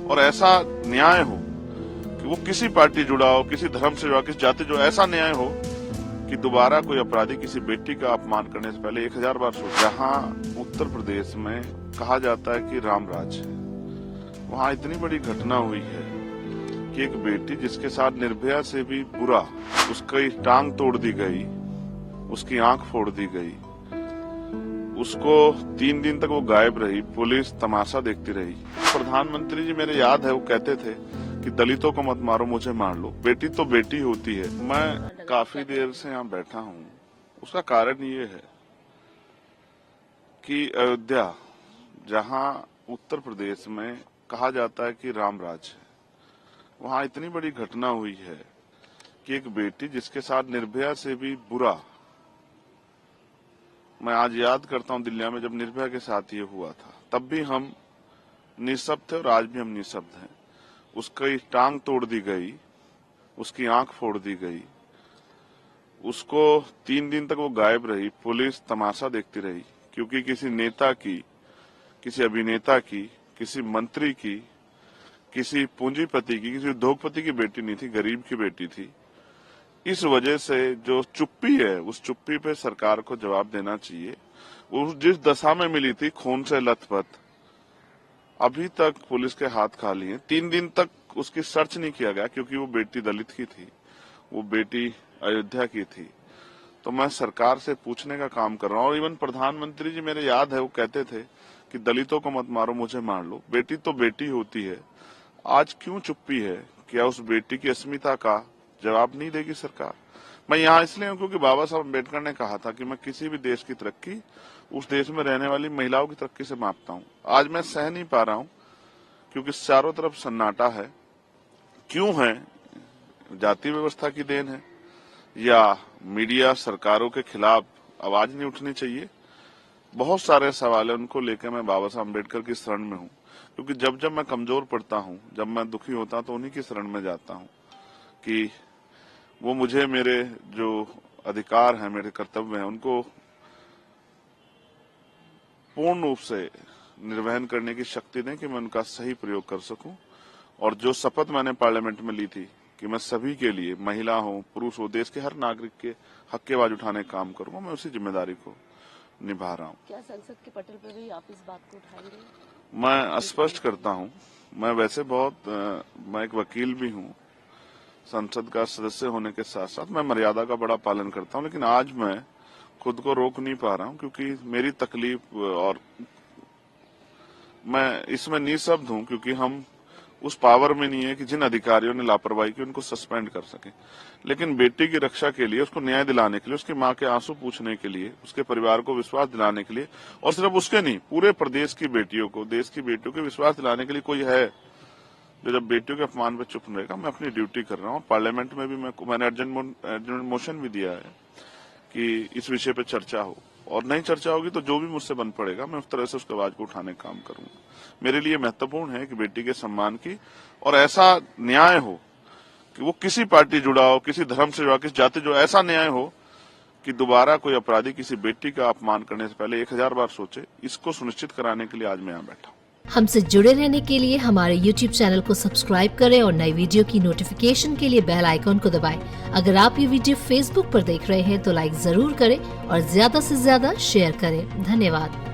और ऐसा न्याय हो कि वो किसी पार्टी जुड़ा हो, किसी धर्म से जुड़ा, किसी जाति जुड़ा, ऐसा न्याय हो कि दोबारा कोई अपराधी किसी बेटी का अपमान करने से पहले 1000 बार सोचे। जहां उत्तर प्रदेश में कहा जाता है कि राम राज है, वहां इतनी बड़ी घटना हुई है कि एक बेटी जिसके साथ निर्भया से भी बुरा, उसकी टांग तोड़ दी गई, उसकी आंख फोड़ दी गई, उसको 3 दिन तक वो गायब रही, पुलिस तमाशा देखती रही। प्रधानमंत्री जी मेरे याद है वो कहते थे कि दलितों को मत मारो, मुझे मार लो, बेटी तो बेटी होती है। मैं काफी देर से यहाँ बैठा हूँ, उसका कारण ये है कि अयोध्या, जहाँ उत्तर प्रदेश में कहा जाता है कि राम राज है, वहां इतनी बड़ी घटना हुई है कि एक बेटी जिसके साथ निर्भया से भी बुरा, मैं आज याद करता हूं दिल्ली में जब निर्भया के साथ ये हुआ था, तब भी हम निःशब्द थे और आज भी हम निःशब्द हैं। उसकी टांग तोड़ दी गई, उसकी आंख फोड़ दी गई, उसको 3 दिन तक वो गायब रही, पुलिस तमाशा देखती रही, क्योंकि किसी नेता की, किसी अभिनेता की, किसी मंत्री की, किसी पूंजीपति की, किसी उद्योगपति की बेटी नहीं थी, गरीब की बेटी थी। इस वजह से जो चुप्पी है, उस चुप्पी पे सरकार को जवाब देना चाहिए। वो जिस दशा में मिली थी, खून से लथपथ, अभी तक पुलिस के हाथ खाली हैं। 3 दिन तक उसकी सर्च नहीं किया गया क्योंकि वो बेटी दलित की थी, वो बेटी अयोध्या की थी। तो मैं सरकार से पूछने का काम कर रहा हूँ। और इवन प्रधानमंत्री जी मेरे याद है वो कहते थे कि दलितों को मत मारो, मुझे मार लो, बेटी तो बेटी होती है। आज क्यों चुप्पी है? क्या उस बेटी की अस्मिता का जवाब नहीं देगी सरकार? मैं यहाँ इसलिए हूँ क्योंकि बाबा साहब अम्बेडकर ने कहा था कि मैं किसी भी देश की तरक्की उस देश में रहने वाली महिलाओं की तरक्की से मापता हूँ। आज मैं सह नहीं पा रहा हूँ क्योंकि चारों तरफ सन्नाटा है। क्यों है? जाति व्यवस्था की देन है या मीडिया सरकारों के खिलाफ आवाज नहीं उठनी चाहिए? बहुत सारे सवाल है, उनको लेकर मैं बाबा साहब अम्बेडकर की शरण में हूँ, क्योंकि जब जब मैं कमजोर पड़ता हूँ, जब मैं दुखी होता हूँ, तो उन्हीं की शरण में जाता हूँ कि वो मुझे मेरे जो अधिकार हैं, मेरे कर्तव्य हैं, उनको पूर्ण रूप से निर्वहन करने की शक्ति दें कि मैं उनका सही प्रयोग कर सकूं। और जो शपथ मैंने पार्लियामेंट में ली थी कि मैं सभी के लिए, महिला हो, पुरुष हो, देश के हर नागरिक के हक की आवाज उठाने का काम करूंगा, मैं उसी जिम्मेदारी को निभा रहा हूं। क्या संसद के पटल पर भी आप इस बात को उठाएंगे? मैं स्पष्ट करता हूं, मैं वैसे मैं एक वकील भी हूं, संसद का सदस्य होने के साथ साथ मैं मर्यादा का बड़ा पालन करता हूं, लेकिन आज मैं खुद को रोक नहीं पा रहा हूं क्योंकि मेरी तकलीफ, और मैं इसमें निःशब्द हूं क्योंकि हम उस पावर में नहीं है कि जिन अधिकारियों ने लापरवाही की उनको सस्पेंड कर सके। लेकिन बेटी की रक्षा के लिए, उसको न्याय दिलाने के लिए, उसकी मां के आंसू पूछने के लिए, उसके परिवार को विश्वास दिलाने के लिए, और सिर्फ उसके नहीं, पूरे प्रदेश की बेटियों को, देश की बेटियों को विश्वास दिलाने के लिए कोई है जो जब बेटियों के अपमान पर चुप रहेगा, मैं अपनी ड्यूटी कर रहा हूँ। पार्लियामेंट में भी मैंने अर्जेंट मोशन भी दिया है कि इस विषय पे चर्चा हो, और नहीं चर्चा होगी तो जो भी मुझसे बन पड़ेगा मैं उस तरह से उसके आवाज को उठाने का काम करूंगा। मेरे लिए महत्वपूर्ण है कि बेटी के सम्मान की, और ऐसा न्याय हो कि वो किसी पार्टी जुड़ा हो, किसी धर्म से जुड़ा, किसी जाति जुड़ा, ऐसा न्याय हो कि दोबारा कोई अपराधी किसी बेटी का अपमान करने से पहले 1000 बार सोचे। इसको सुनिश्चित कराने के लिए आज मैं यहाँ बैठा हूँ। हमसे जुड़े रहने के लिए हमारे YouTube चैनल को सब्सक्राइब करें और नई वीडियो की नोटिफिकेशन के लिए बेल आइकॉन को दबाएं। अगर आप ये वीडियो Facebook पर देख रहे हैं तो लाइक जरूर करें और ज्यादा से ज्यादा शेयर करें। धन्यवाद।